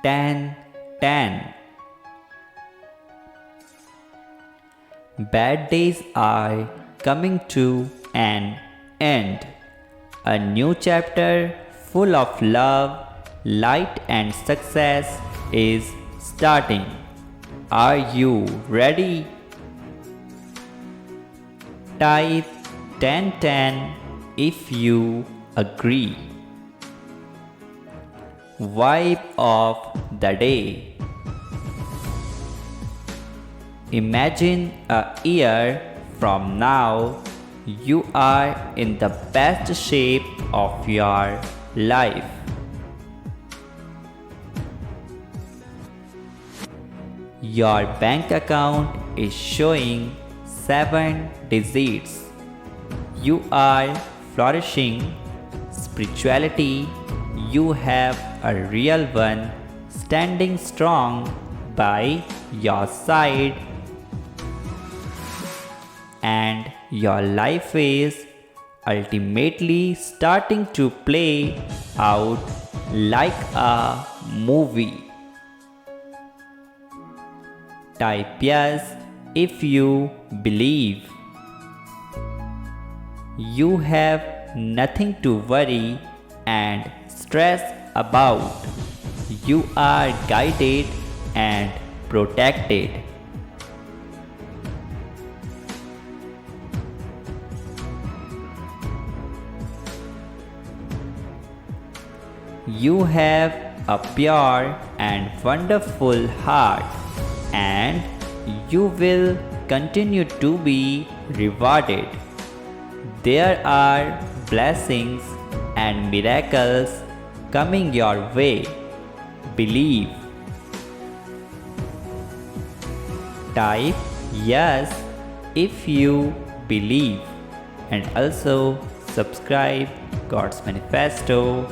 10, 10. Bad days are coming to an end. A new chapter full of love, light, and success is starting. Are you ready? Type 1010 if you agree. Vibe of the day. Imagine a year from now, you are in the best shape of your life. Your bank account is showing 7 digits. You are flourishing. Spirituality, you have a real one standing strong by your side. And your life is ultimately starting to play out like a movie. Type yes if you believe. You have nothing to worry and stress about. You are guided and protected. You have a pure and wonderful heart, and you will continue to be rewarded. There are blessings and miracles coming your way. Believe. Type yes if you believe, and also subscribe God's Manifesto